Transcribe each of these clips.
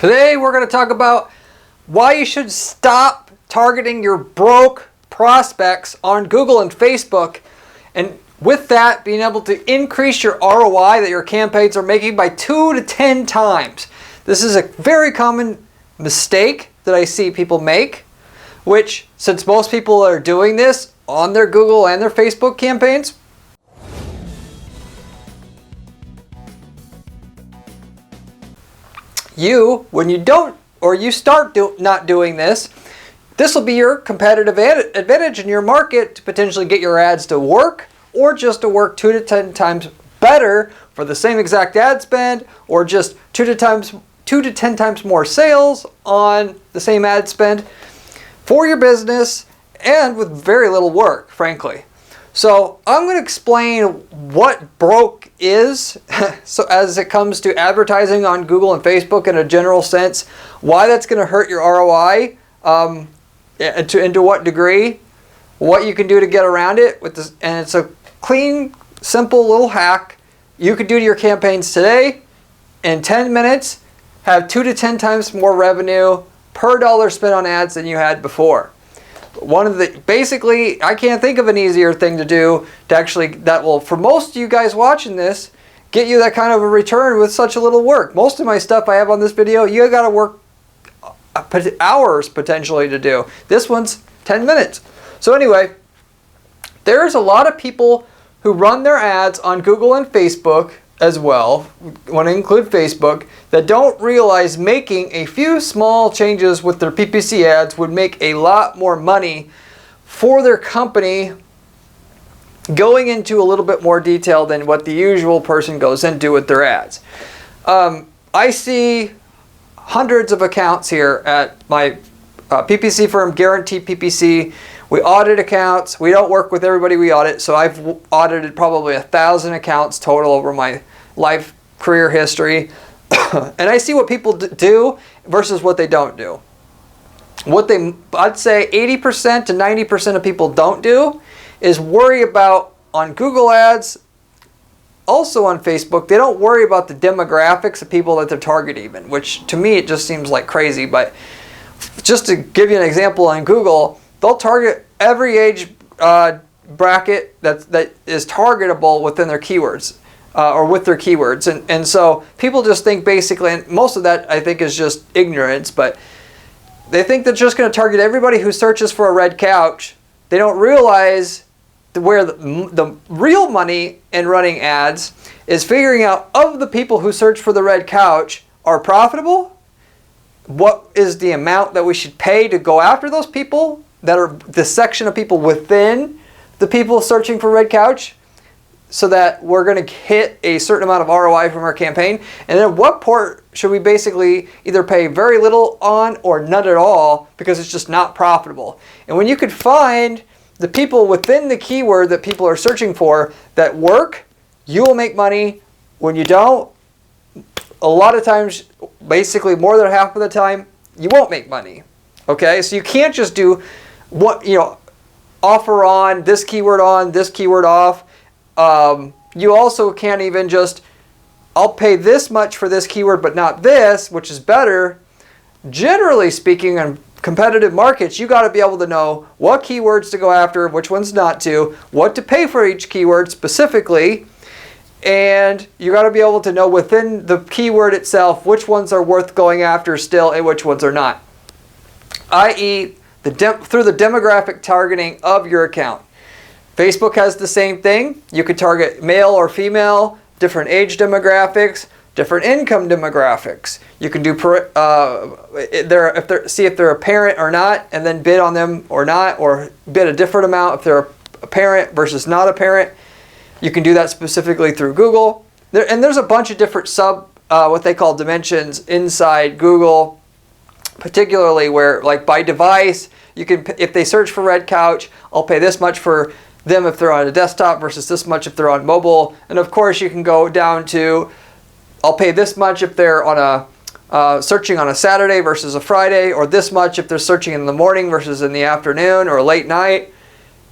Today we're going to talk about why you should stop targeting your broke prospects on Google and Facebook, and with that being able to increase your ROI that your campaigns are making by 2 to 10 times. This is a very common mistake that I see people make, which since most people are doing this on their Google and their Facebook campaigns, when you don't or you start not doing this, this will be your competitive advantage in your market to potentially get your ads to work, or just to work 2 to 10 times better for the same exact ad spend, or just 2 to 10 times more sales on the same ad spend for your business, and with very little work, frankly. So I'm going to explain what broke is, so as it comes to advertising on Google and Facebook in a general sense, why that's going to hurt your ROI, and to what degree, what you can do to get around it with this, and it's a clean, simple little hack you could do to your campaigns today. In 10 minutes, have 2 to 10 times more revenue per dollar spent on ads than you had before. Basically, I can't think of an easier thing to do to actually, that will, for most of you guys watching this, get you that kind of a return with such a little work. Most of my stuff I have on this video, you got to work hours potentially to do. This one's 10 minutes. So anyway, there's a lot of people who run their ads on Google and Facebook as well, want to include Facebook, that don't realize making a few small changes with their PPC ads would make a lot more money for their company, going into a little bit more detail than what the usual person goes into with their ads. I see hundreds of accounts here at my PPC firm, Guaranteed PPC. We audit accounts. We don't work with everybody we audit, so I've audited probably 1,000 accounts total over my life career history. And I see what people do versus what they don't do. I'd say 80% to 90% of people don't do is worry about, on Google ads, also on Facebook, they don't worry about the demographics of people that they're targeting even, which to me it just seems like crazy. But just to give you an example, on Google, they'll target every age bracket that is targetable within their keywords, or with their keywords. And so people just think basically, and most of that I think is just ignorance, but they think they're just going to target everybody who searches for a red couch. They don't realize where the real money in running ads is figuring out, of the people who search for the red couch are profitable, what is the amount that we should pay to go after those people that are the section of people within the people searching for red couch, so that we're going to hit a certain amount of ROI from our campaign. And then what part should we basically either pay very little on or none at all because it's just not profitable. And when you could find the people within the keyword that people are searching for that work, you will make money. When you don't, a lot of times, basically more than half of the time, you won't make money. Okay, so you can't just do offer on this keyword off. You also can't even just, I'll pay this much for this keyword but not this, which is better. Generally speaking, in competitive markets, you got to be able to know what keywords to go after, which ones not to, what to pay for each keyword specifically, and you got to be able to know within the keyword itself which ones are worth going after still and which ones are not, i.e. through the demographic targeting of your account. Facebook has the same thing. You could target male or female, different age demographics, different income demographics. You can do see if they're a parent or not, and then bid on them or not, or bid a different amount if they're a parent versus not a parent. You can do that specifically through Google. And there's a bunch of different what they call dimensions inside Google, particularly where, like by device, you can, if they search for red couch, I'll pay this much for them if they're on a desktop versus this much if they're on mobile. And of course you can go down to, I'll pay this much if they're on searching on a Saturday versus a Friday, or this much if they're searching in the morning versus in the afternoon or late night.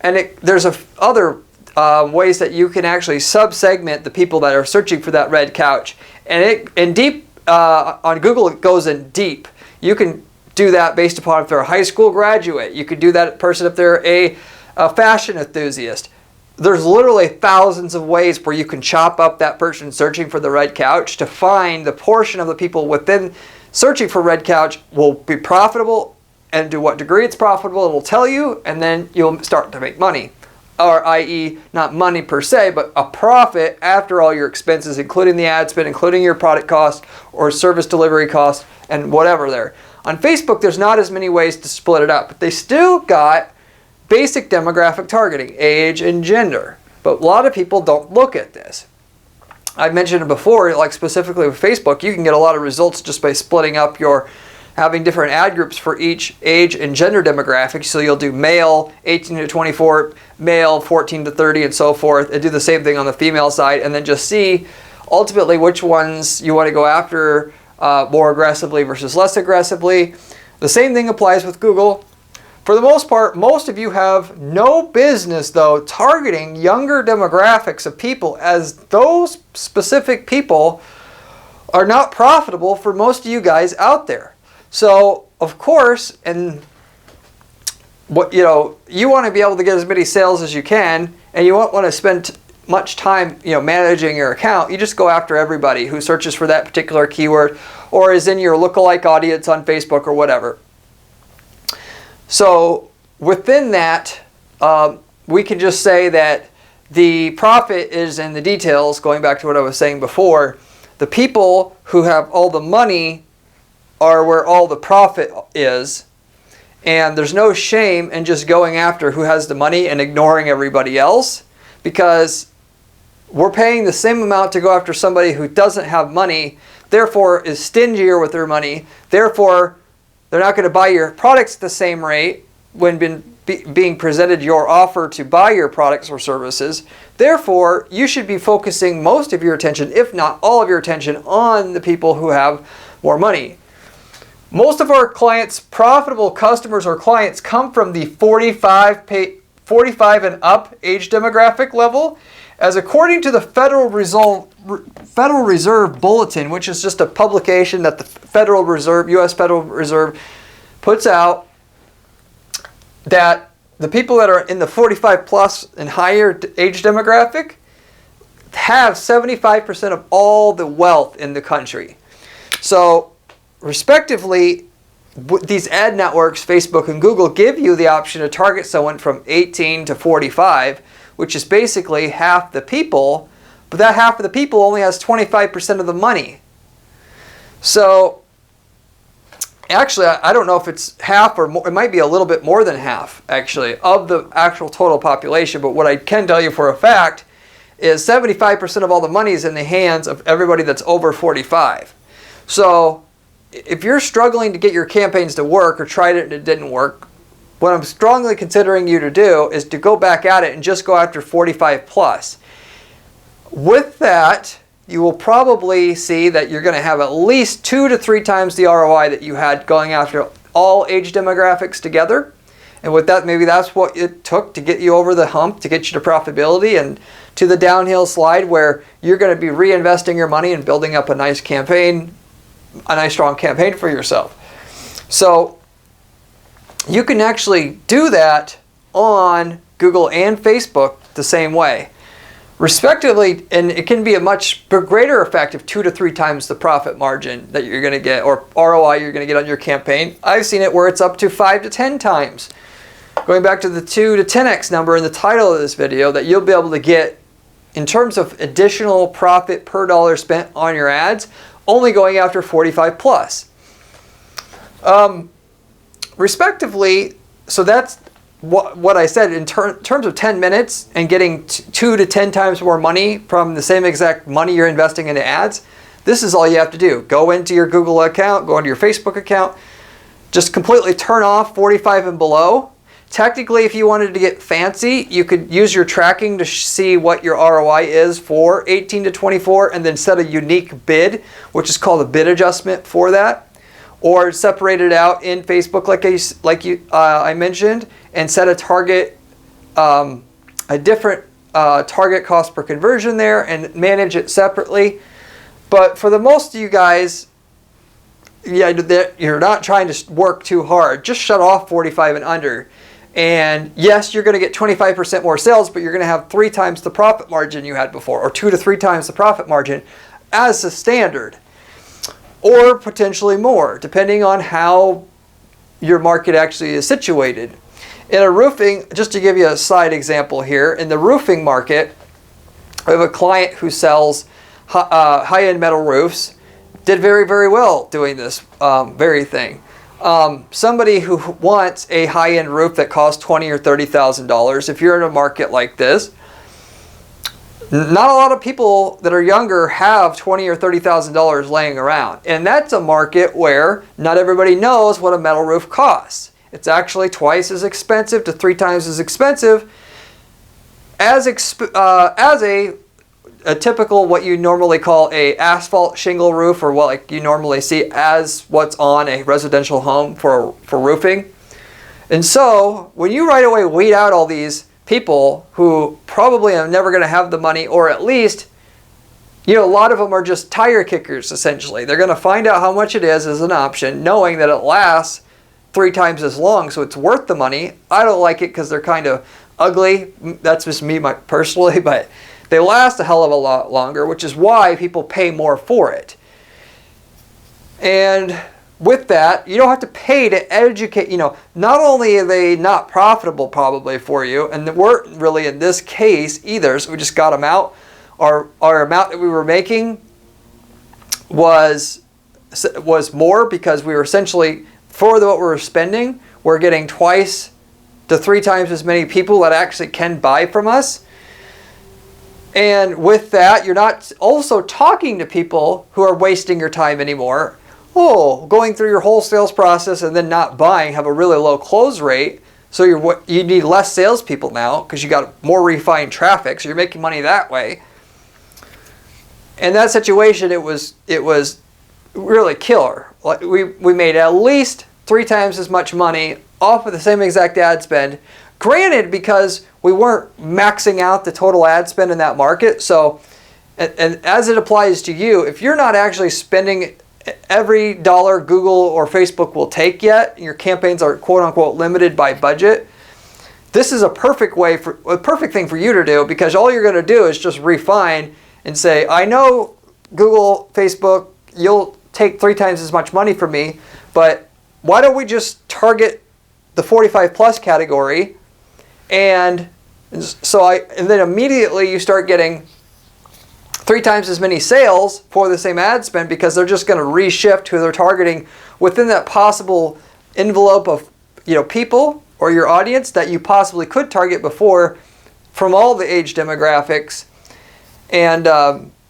And there's other ways that you can actually sub-segment the people that are searching for that red couch. And on Google, it goes in deep. You can do that based upon if they're a high school graduate. You could do that person if they're a fashion enthusiast. There's literally thousands of ways where you can chop up that person searching for the red couch to find the portion of the people within searching for red couch will be profitable, and to what degree it's profitable it'll tell you, and then you'll start to make money. Or i.e. not money per se, but a profit after all your expenses, including the ad spend, including your product cost or service delivery cost and whatever there. On Facebook, there's not as many ways to split it up, but they still got basic demographic targeting, age and gender. But a lot of people don't look at this. I've mentioned it before, like specifically with Facebook, you can get a lot of results just by splitting up having different ad groups for each age and gender demographic. So you'll do male 18 to 24, male 14 to 30, and so forth, and do the same thing on the female side, and then just see ultimately which ones you want to go after more aggressively versus less aggressively. The same thing applies with Google. For the most part, most of you have no business, though, targeting younger demographics of people, as those specific people are not profitable for most of you guys out there. So, of course, and what you want to be able to get as many sales as you can, and you won't want to spend much time managing your account. You just go after everybody who searches for that particular keyword or is in your lookalike audience on Facebook or whatever. So within that, we can just say that the profit is in the details, going back to what I was saying before. The people who have all the money are where all the profit is, and there's no shame in just going after who has the money and ignoring everybody else, because we're paying the same amount to go after somebody who doesn't have money, therefore is stingier with their money, therefore they're not going to buy your products at the same rate when being presented your offer to buy your products or services. Therefore, you should be focusing most of your attention, if not all of your attention, on the people who have more money. Most of our clients, profitable customers or clients, come from the 45 and up age demographic level, as according to the Federal Reserve Bulletin, which is just a publication that the Federal Reserve, U.S. Federal Reserve, puts out, that the people that are in the 45 plus and higher age demographic have 75% of all the wealth in the country. So, respectively, these ad networks, Facebook and Google, give you the option to target someone from 18 to 45, which is basically half the people, but that half of the people only has 25% of the money. So, actually, I don't know if it's half or more. It might be a little bit more than half, actually, of the actual total population. But what I can tell you for a fact is 75% of all the money is in the hands of everybody that's over 45. So, if you're struggling to get your campaigns to work or tried it and it didn't work, what I'm strongly considering you to do is to go back at it and just go after 45 plus. With that, you will probably see that you're going to have at least 2 to 3 times the ROI that you had going after all age demographics together. And with that, maybe that's what it took to get you over the hump, to get you to profitability and to the downhill slide where you're going to be reinvesting your money and building up a nice campaign, a nice strong campaign for yourself. So you can actually do that on Google and Facebook the same way, respectively, and it can be a much greater effect of 2 to 3 times the profit margin that you're going to get, or ROI you're going to get on your campaign. I've seen it where it's up to 5 to 10 times. Going back to the 2 to 10x number in the title of this video, that you'll be able to get in terms of additional profit per dollar spent on your ads, only going after 45 plus. Respectively, so that's what I said in terms of 10 minutes and getting 2 to 10 times more money from the same exact money you're investing into ads. This is all you have to do. Go into your Google account, go into your Facebook account, just completely turn off 45 and below. Technically, if you wanted to get fancy, you could use your tracking to see what your ROI is for 18 to 24 and then set a unique bid, which is called a bid adjustment for that. Or separate it out in Facebook I mentioned, and set a target, a different target cost per conversion there and manage it separately. But for the most of you guys, you're not trying to work too hard. Just shut off 45 and under. And yes, you're going to get 25% more sales, but you're going to have 3 times the profit margin you had before, or 2 to 3 times the profit margin as the standard, or potentially more, depending on how your market actually is situated. In a roofing, just to give you a side example here, in the roofing market, I have a client who sells high-end metal roofs, did very, very well doing this very thing. Somebody who wants a high-end roof that costs $20,000 or $30,000, if you're in a market like this, not a lot of people that are younger have $20,000 or $30,000 laying around. And that's a market where not everybody knows what a metal roof costs. It's actually twice as expensive to 3 times as expensive as a typical, what you normally call a asphalt shingle roof, or what like you normally see as what's on a residential home for roofing. And so when you right away weed out all these people who probably are never going to have the money, or at least, a lot of them are just tire kickers essentially. They're going to find out how much it is as an option, knowing that it lasts 3 times as long, so it's worth the money. I don't like it because they're kind of ugly. That's just me personally, but they last a hell of a lot longer, which is why people pay more for it. And with that, you don't have to pay to educate. Not only are they not profitable probably for you, and they weren't really in this case either, so we just got them out. Our amount that we were making was more because we were essentially, for what we were spending, we're getting 2 to 3 times as many people that actually can buy from us. And with that, you're not also talking to people who are wasting your time anymore. Going through your whole sales process and then not buying, have a really low close rate. So you need less salespeople now because you got more refined traffic. So you're making money that way. In that situation, it was really killer. We made at least 3 times as much money off of the same exact ad spend. Granted, because we weren't maxing out the total ad spend in that market. So, and as it applies to you, if you're not actually spending every dollar Google or Facebook will take yet, your campaigns are quote unquote limited by budget, this is a perfect thing for you to do, because all you're going to do is just refine and say, I know Google, Facebook, you'll take 3 times as much money from me, but why don't we just target the 45 plus category? And then immediately you start getting 3 times as many sales for the same ad spend, because they're just going to reshift who they're targeting within that possible envelope of people or your audience that you possibly could target before, from all the age demographics. And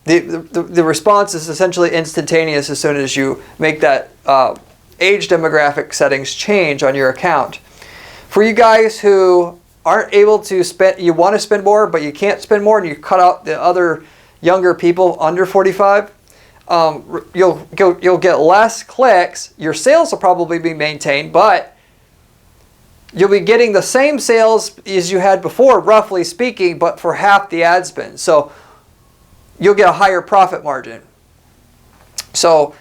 the response is essentially instantaneous as soon as you make that age demographic settings change on your account. For you guys who aren't able to spend, you want to spend more, but you can't spend more, and you cut out the other younger people under 45, you'll get less clicks. Your sales will probably be maintained, but you'll be getting the same sales as you had before, roughly speaking, but for half the ad spend. So you'll get a higher profit margin. So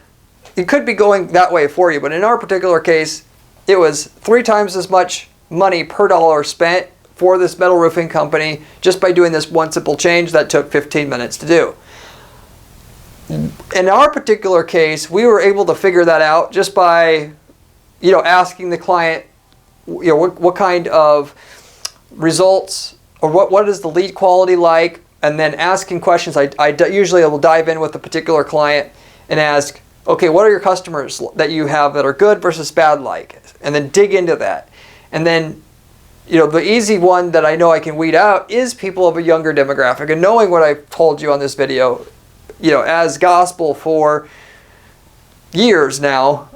it could be going that way for you, but in our particular case, it was 3 times as much money per dollar spent for this metal roofing company just by doing this one simple change that took 15 minutes to do. In our particular case, we were able to figure that out just by asking the client what kind of results, or what is the lead quality like, and then asking questions. I usually will dive in with a particular client and ask, okay, what are your customers that you have that are good versus bad like? And then dig into that. And then, the easy one that I know I can weed out is people of a younger demographic. And knowing what I've told you on this video, as gospel for years now,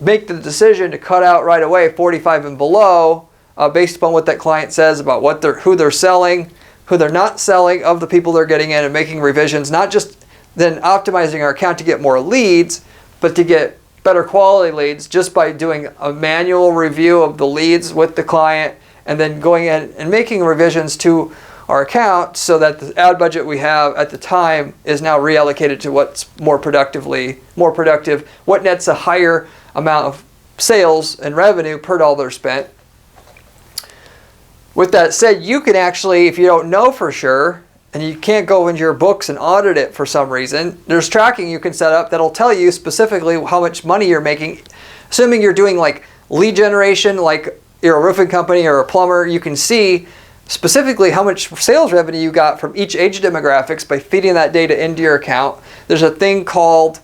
make the decision to cut out right away 45 and below, based upon what that client says about who they're selling, who they're not selling, of the people they're getting in, and making revisions, not just then optimizing our account to get more leads, but to get better quality leads just by doing a manual review of the leads with the client, and then going in and making revisions to our account so that the ad budget we have at the time is now reallocated to what's more productive, what nets a higher amount of sales and revenue per dollar spent. With that said, you can actually, if you don't know for sure, and you can't go into your books and audit it for some reason, there's tracking you can set up that'll tell you specifically how much money you're making. Assuming you're doing like lead generation, like you're a roofing company or a plumber, you can see specifically how much sales revenue you got from each age demographics by feeding that data into your account. There's a thing called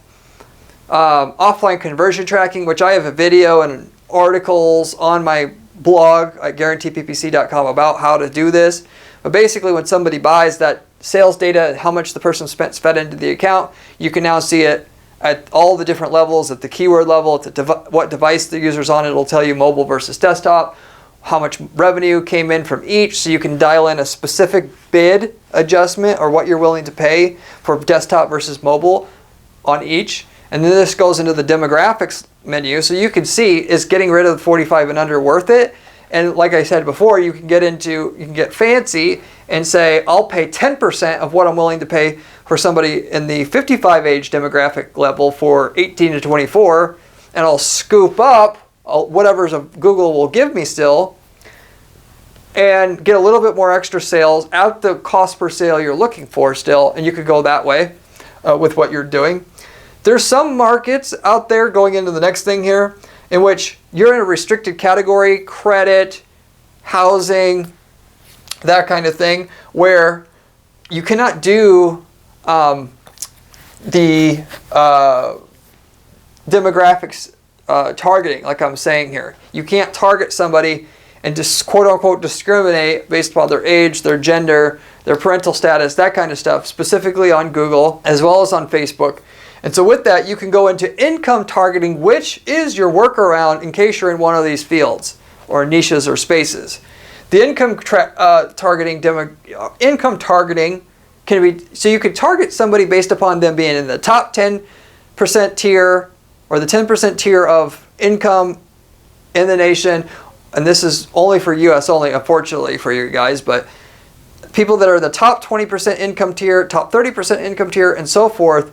offline conversion tracking, which I have a video and articles on my blog at guaranteeppc.com about how to do this. But basically, when somebody buys, that sales data and how much the person spent fed into the account, you can now see it at all the different levels, at the keyword level, at the what device the user's on. It'll tell you mobile versus desktop, how much revenue came in from each, so you can dial in a specific bid adjustment or what you're willing to pay for desktop versus mobile on each. And then this goes into the demographics menu, so you can see, is getting rid of the 45 and under worth it? And like I said before, you can get fancy and say, I'll pay 10% of what I'm willing to pay for somebody in the 55 age demographic level for 18 to 24, and I'll scoop up whatever's Google will give me still, and get a little bit more extra sales at the cost per sale you're looking for still, and you could go that way with what you're doing. There's some markets out there, going into the next thing here, in which you're in a restricted category, credit, housing, that kind of thing, where you cannot do the demographics targeting, like I'm saying here. You can't target somebody and just quote unquote discriminate based upon their age, their gender, their parental status, that kind of stuff, specifically on Google as well as on Facebook. And so with that, you can go into income targeting, which is your workaround in case you're in one of these fields or niches or spaces. The income targeting can be, so you could target somebody based upon them being in the top 10% tier or the 10% tier of income in the nation. And this is only for US only, unfortunately for you guys, but people that are the top 20% income tier, top 30% income tier, and so forth,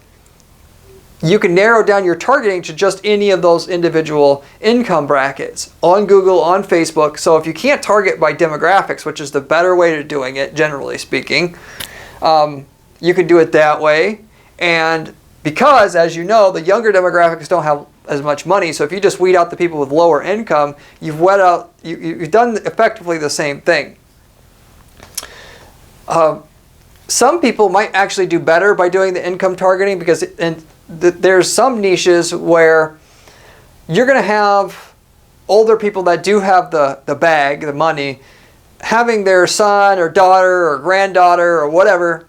you can narrow down your targeting to just any of those individual income brackets on Google, on Facebook. So if you can't target by demographics, which is the better way to doing it, generally speaking, you can do it that way. And because, as you know, the younger demographics don't have as much money, so if you just weed out the people with lower income, you've done effectively the same thing. Some people might actually do better by doing the income targeting, because there's some niches where you're going to have older people that do have the bag, the money, having their son or daughter or granddaughter or whatever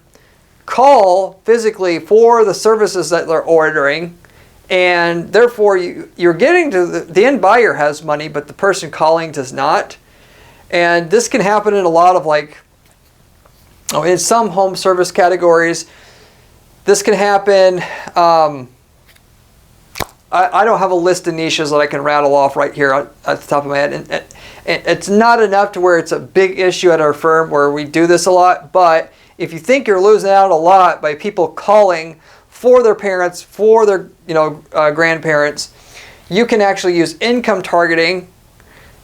call physically for the services that they're ordering, and therefore you're getting to the end buyer has money, but the person calling does not. And this can happen in a lot of in some home service categories. This can happen. I don't have a list of niches that I can rattle off right here at the top of my head. And it's not enough to where it's a big issue at our firm where we do this a lot. But if you think you're losing out a lot by people calling for their parents, for their grandparents, you can actually use income targeting.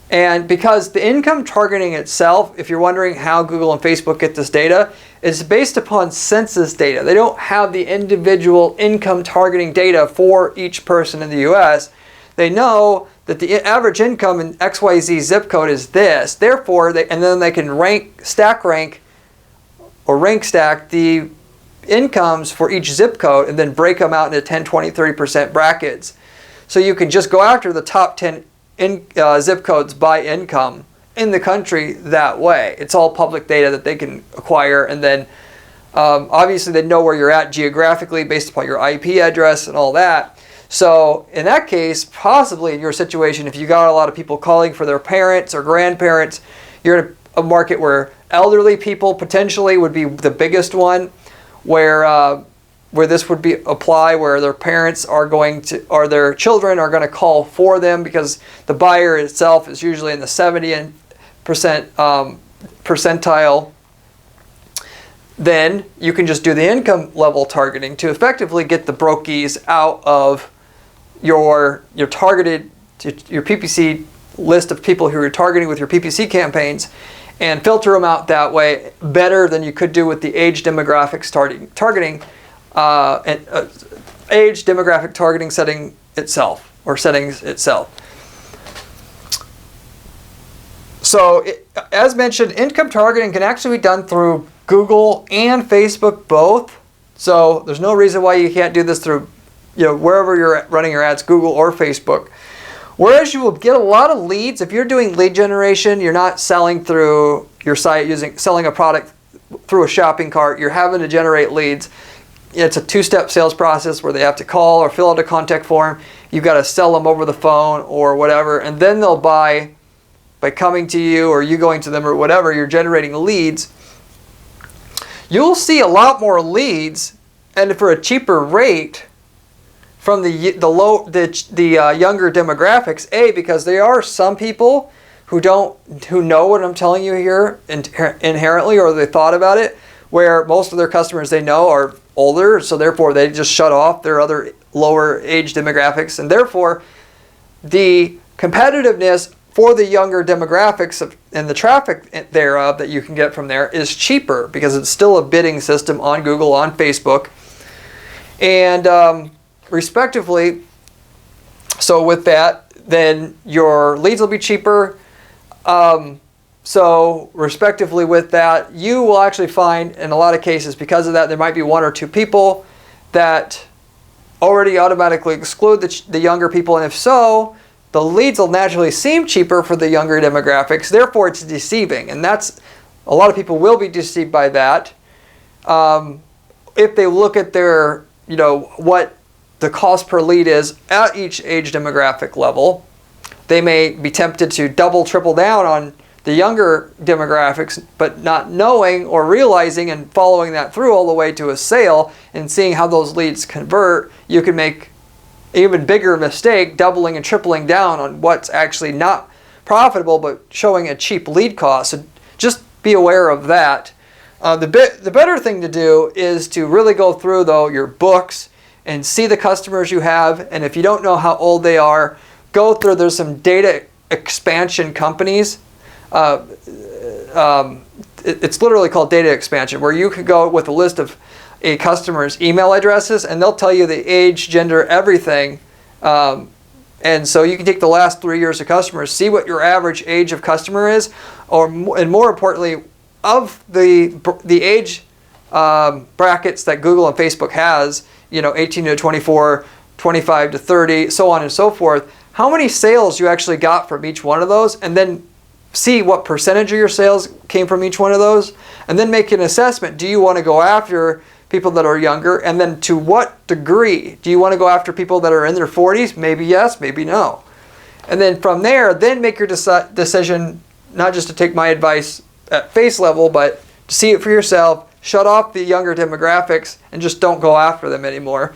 And because the income targeting itself, if you're wondering how Google and Facebook get this data, is based upon census data. They don't have the individual income targeting data for each person in the US. They know that the average income in XYZ zip code is this. Therefore, and then they can stack rank the incomes for each zip code and then break them out into 10, 20, 30% brackets. So you can just go after the top 10 zip codes by income in the country that way. It's all public data that they can acquire, and then obviously they know where you're at geographically based upon your IP address and all that. So in that case, possibly in your situation, if you got a lot of people calling for their parents or grandparents, you're in a market where elderly people potentially would be the biggest one, where this would apply, where their parents are going to, or their children are going to call for them, because the buyer itself is usually in the 70% percentile then you can just do the income level targeting to effectively get the brokies out of your targeted, your PPC list of people who you're targeting with your PPC campaigns, and filter them out that way better than you could do with the age demographics targeting age demographic targeting setting itself, or settings itself. So as mentioned, income targeting can actually be done through Google and Facebook both. So there's no reason why you can't do this through, wherever you're running your ads, Google or Facebook. Whereas you will get a lot of leads if you're doing lead generation. You're not selling through your site selling a product through a shopping cart. You're having to generate leads. It's a two-step sales process where they have to call or fill out a contact form. You've got to sell them over the phone or whatever, and then they'll buy by coming to you or you going to them or whatever. You're generating leads. You'll see a lot more leads, and for a cheaper rate, from the younger demographics. Because there are some people who know what I'm telling you here inherently, or they thought about it, where most of their customers they know are older, so therefore they just shut off their other lower age demographics, and therefore the competitiveness for the younger demographics and the traffic thereof that you can get from there is cheaper, because it's still a bidding system on Google, on Facebook, and respectively. So with that, then your leads will be cheaper. So respectively with that, you will actually find in a lot of cases, because of that, there might be one or two people that already automatically exclude the younger people, and if so, the leads will naturally seem cheaper for the younger demographics. Therefore, it's deceiving, and that's a lot of people will be deceived by that. If they look at their, what the cost per lead is at each age demographic level, they may be tempted to double, triple down on the younger demographics, but not knowing or realizing and following that through all the way to a sale and seeing how those leads convert. You can make even bigger mistake doubling and tripling down on what's actually not profitable but showing a cheap lead cost. So just be aware of that. The better thing to do is to really go through though your books and see the customers you have, and if you don't know how old they are, go through. There's some data expansion companies. It's literally called data expansion, where you could go with a list of a customer's email addresses, and they'll tell you the age, gender, everything. And so you can take the last 3 years of customers, see what your average age of customer is, and more importantly, of the age brackets that Google and Facebook has, 18 to 24, 25 to 30, so on and so forth, how many sales you actually got from each one of those, and then see what percentage of your sales came from each one of those, and then make an assessment. Do you want to go after people that are younger, and then to what degree? Do you want to go after people that are in their 40s? Maybe yes, maybe no. And then from there, then make your decision, not just to take my advice at face level, but to see it for yourself. Shut off the younger demographics and just don't go after them anymore.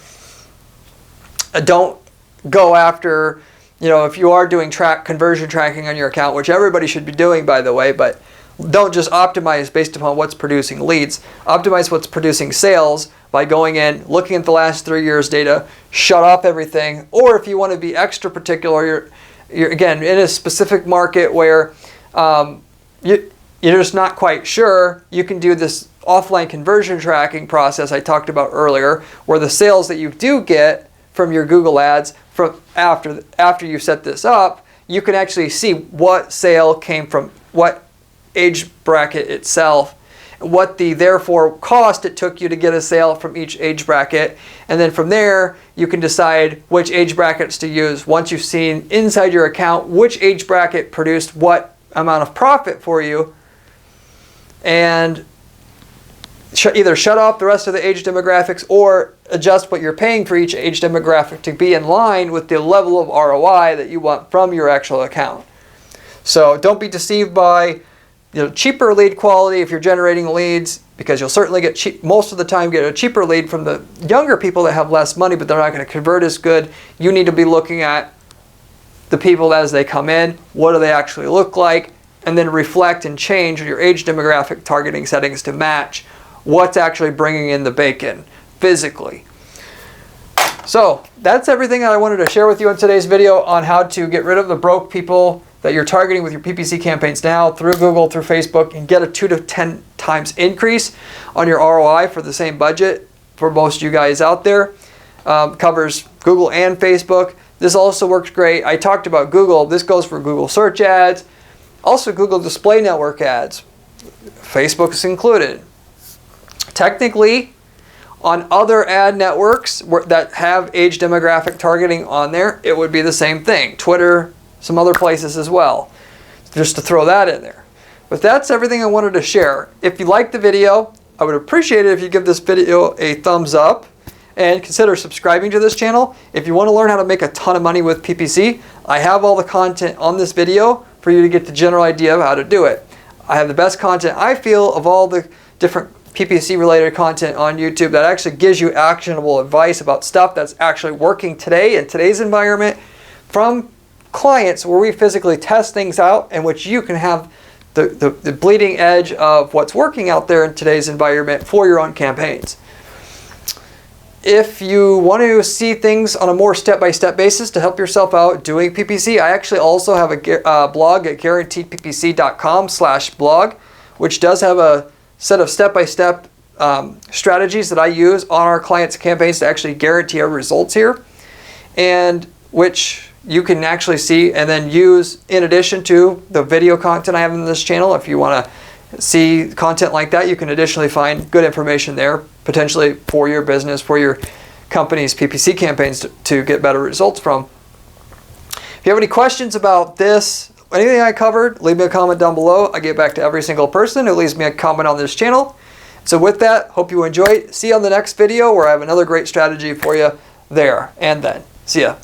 Don't go after, if you are doing conversion tracking on your account, which everybody should be doing, by the way, but don't just optimize based upon what's producing leads. Optimize what's producing sales by going in, looking at the last 3 years data, shut off everything. Or if you want to be extra particular, you're again in a specific market where you're just not quite sure, you can do this offline conversion tracking process I talked about earlier, where the sales that you do get from your Google ads from after you set this up, you can actually see what sale came from what age bracket itself, what the therefore cost it took you to get a sale from each age bracket, and then from there you can decide which age brackets to use once you've seen inside your account which age bracket produced what amount of profit for you, and either shut off the rest of the age demographics or adjust what you're paying for each age demographic to be in line with the level of ROI that you want from your actual account. So don't be deceived by cheaper lead quality if you're generating leads, because you'll certainly get most of the time get a cheaper lead from the younger people that have less money, but they're not going to convert as good. You need to be looking at the people as they come in, what do they actually look like, and then reflect and change your age demographic targeting settings to match what's actually bringing in the bacon physically. So that's everything that I wanted to share with you in today's video on how to get rid of the broke people that you're targeting with your PPC campaigns now through Google, through Facebook, and get a 2 to 10 times increase on your ROI for the same budget for most of you guys out there. Covers Google and Facebook. This also works great. I talked about Google. This goes for Google search ads, also Google display network ads. Facebook is included. Technically, on other ad networks that have age demographic targeting on there, it would be the same thing. Twitter, some other places as well, just to throw that in there. But that's everything I wanted to share. If you liked the video, I would appreciate it if you give this video a thumbs up and consider subscribing to this channel. If you want to learn how to make a ton of money with PPC, I have all the content on this video for you to get the general idea of how to do it. I have the best content, I feel, of all the different PPC related content on YouTube that actually gives you actionable advice about stuff that's actually working today in today's environment from clients where we physically test things out, and which you can have the bleeding edge of what's working out there in today's environment for your own campaigns. If you want to see things on a more step-by-step basis to help yourself out doing PPC, I actually also have a blog at guaranteedppc.com/blog, which does have a set of step-by-step strategies that I use on our clients' campaigns to actually guarantee our results here, and which you can actually see and then use in addition to the video content I have in this channel. If you want to see content like that, you can additionally find good information there, potentially for your business, for your company's PPC campaigns to get better results from. If you have any questions about this, anything I covered, leave me a comment down below. I get back to every single person who leaves me a comment on this channel. So with that, hope you enjoyed. See you on the next video where I have another great strategy for you there and then. See ya.